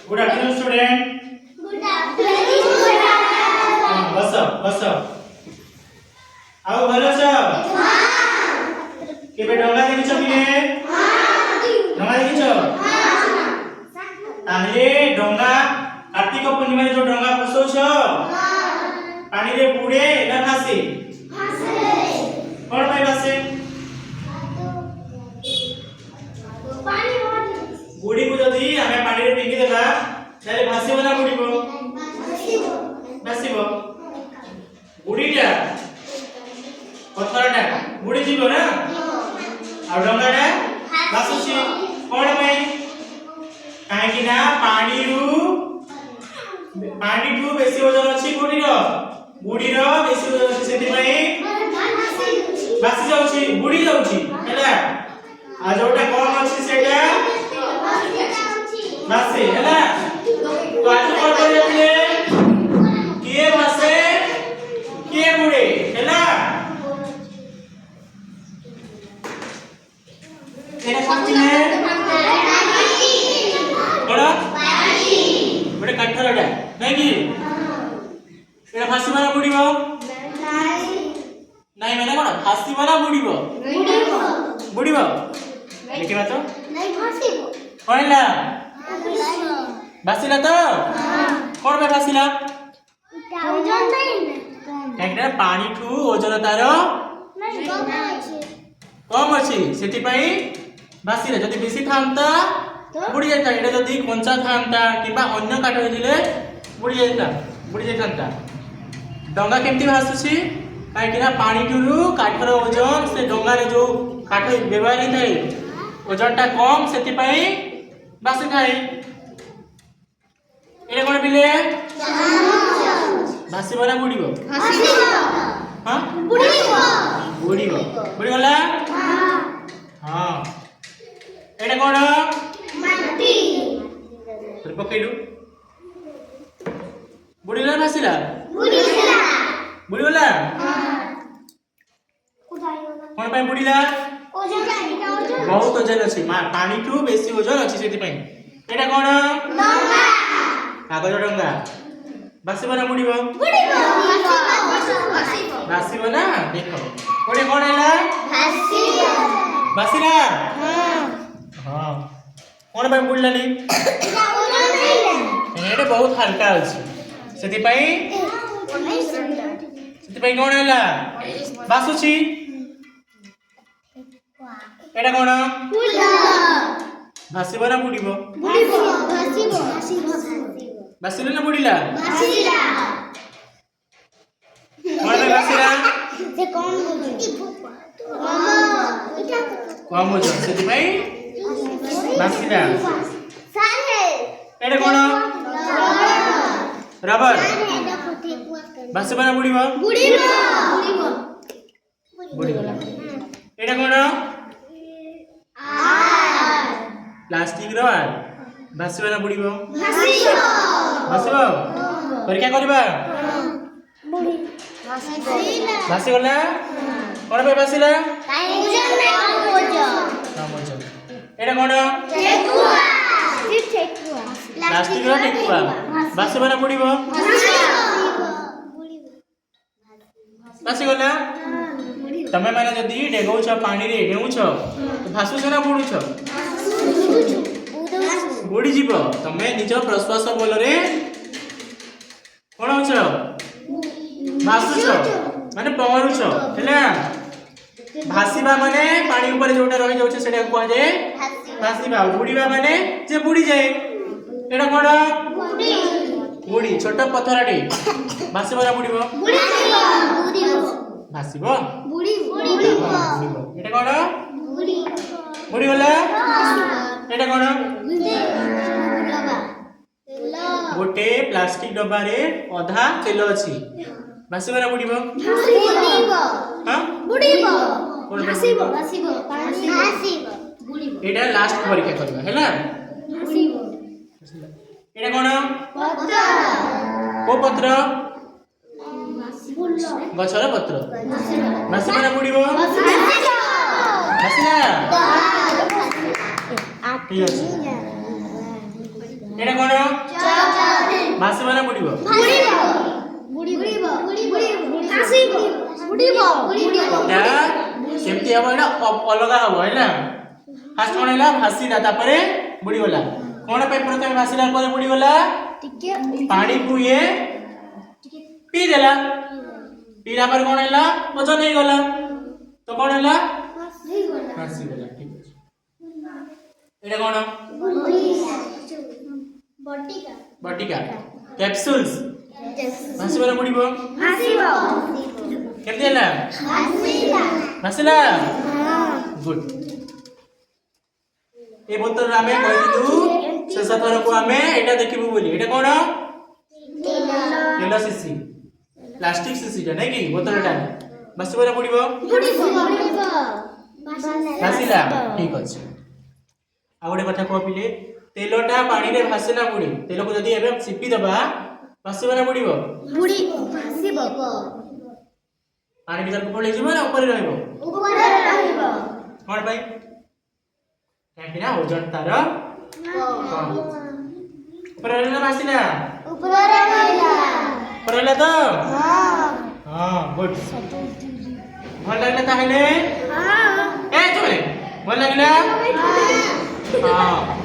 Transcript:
Good afternoon, student. Good afternoon, student. बस आओ भलो छ केबे डंगा देखिछ बिले डंगा देखिछ ताहले डंगा कार्तिक पूर्णिमा जो डंगा बसौ छ पानी रे बुडे ना भासे कोन भाई भासे बुडी को जदी हमें पानी रे पिंगी देला ताले भासिबो ना बुडीबो भासिबो बुडीटा पत्थरटा बुडी जीवो ना आ डंगाटा भासुची कोन भाई काहे कि ना पानी टू बेसी ओजन अछि बुडी रो बेसी ओजन अछि सेति भाई भासी जाउची बुडी जाउची हैला आ जोटा कम अछि सेटा भासे हैला तो आज कोन करे किए भासे किए बुडे हैला एटा कोन चिने बड़ा बड़े काठरडा नै कि एटा फासी मारा बुडीबो নাই মানে কোন ফাসিবো না বুড়িবো বুড়িবো দেখিবা তো নাই ফাসিবো কইলা ভাসিলা তো কোন বে ভাসিলা ওজন নাই না পানি ঠু ওজন তার কম আছে সেটি পাই ভাসিলা যদি বেশি থামতা বুড়ি যাইতা এটা যদি কঞ্চা থামতা কিবা অন্য কাঠ হই দিলে বুড়ি যাইতা ডঙ্গা কেমতি ভাসুছি काहे कि ना पानी टुरु काठर ओजन से डंगारे जो काठ व्यवहार थाए ओजनटा कम सेति पई बासी थाए एरे कोन बिले भासिबो ना बुडीबो हां बुडीबो बुडी गला हां एटा कोन माटी तर पकेडु बुडीला भासिला बुडीला कोन पाई बुडीला ओजन बहुत ओजन अछि पानी टू बेसी ओजन अछि सेति पई एटा कोन डंगा कागज डंगा बासिबो ना बुडीबो बासिबो ना देखो कोने कोन हैला बासिला हां कोन पाई बुडलानी एटा बहुत हल्का अछि सेति पई ସେଥିପାଇଁ କଣ ହେଲା ବାସୁଛି ଏଟା କଣ ଫୁଲ ଭାସିବ ନା ବୁଡିବ ଭାସିବ ନା ବୁଡିଲା କଣ ପାଇଁ ଭାସିଲା ସେ କମ ଓଜନ ସେଥିପାଇଁ ଭାସିଲା ଏଟା କଣ ରବର भासिबो ना बुडीबो बुडीबो एटा कोन प्लास्टिक रो भासिबो ना बुडीबो भासिबो परीक्षा करबा भासी गला कोन पे भासिला ओजन एटा कोन प्लास्टिक रो टेकुआ भासिबो ना बुडीबो भासी गला तमे माने जदी डेगौछ पानी रे डेउछ तो भासुछ ना बुडुछ बुडी जीव तमे निज प्रश्वास बल रे कोन होछ भासुछ माने पवरुछ हैला भासीबा माने पानी ऊपर जोटा रहि जाउछ सेटा को जे भासीबा बुडीबा माने जे बुडी जाए एटा कोन बुडी छोट पत्थरटे भासीबो ना बुडीबो भासीबो बुडीबो एटा कोन बुडी गला एटा कोन गोटे प्लास्टिक डब्बा रे आधा तेल अछि भासीबो ना बुडीबो हां बुडीबो भासीबो एटा लास्ट परीक्षा करबा हैला बुडीबो एटा कोन पत्र को पत्र गछर पत्र भासिबो ना बुडीबो भासिला ठीक अछि एटा कोन ଭାସିବ ନା ବୁଡ଼ିବ? এটা କେମିତି ହବ ଏଟା ଅଲଗା ହବ ହେଲା ଫାଷ୍ଟ କଣ ହେଲା ଭାସିଲା ତାପରେ ବୁଡ଼ିଗଲା କଣ ପାଇଁ ପ୍ରଥମେ ଭାସିଲା ପରେ ବୁଡ଼ିଗଲା ପାଣିକୁ ଇଏ ପିଇ ଦେଲା ପିଇଲା ପରେ କଣ ହେଲା ଓଜନ ହେଇଗଲା ତ କଣ ହେଲା ଭାସିଗଲା ଠିକ ଅଛି ଏଟା କଣ ବଟିକା କ୍ୟାପସୁଲ୍ସ ଭାସିବ ନା ବୁଡ଼ିବ କେମିତି ହେଲା ଭାସିଲା ଗୁଡ୍ ଏ ବୋତଲ ଆମେ କହିଥିଲୁ ଶେଷ ଥରକୁ ଆମେ ଏଇଟା ଦେଖିବୁ ବୋଲି ଏଇଟା କଣ ତେଲ ଶିଶି ପ୍ଲାଷ୍ଟିକ ଶିଶିଟା ନାଇଁ କି ବୋତଲଟା ଭାସିବ ନା ବୁଡ଼ିବ ଭାସିଲା ଠିକ ଅଛି ଆଉ ଗୋଟେ କଥା କୁହ ପିଲେ ତେଲଟା ପାଣିରେ ଭାସିଲା ବୁଡ଼େ ତେଲକୁ ଯଦି ଏବେ ଚିପି ଦେବା ଭାସିବ ନା ବୁଡ଼ିବ ପାଣି ଭିତରକୁ ପଳେଇଯିବ ନା ଉପରେ ରହିବ କଣ ପାଇଁ କାହିଁକି ନା ଓଜନ ତାର ଉପରେ ରହିଲା ନା ଭାସିଲା ଉପରେ ରହିଲା ତ ହଁ ଗୁଡ୍ ଭଲ ଲାଗିଲା ତାହେଲେ ଏ ଚଳେ ଭଲ ଲାଗିଲା ହଁ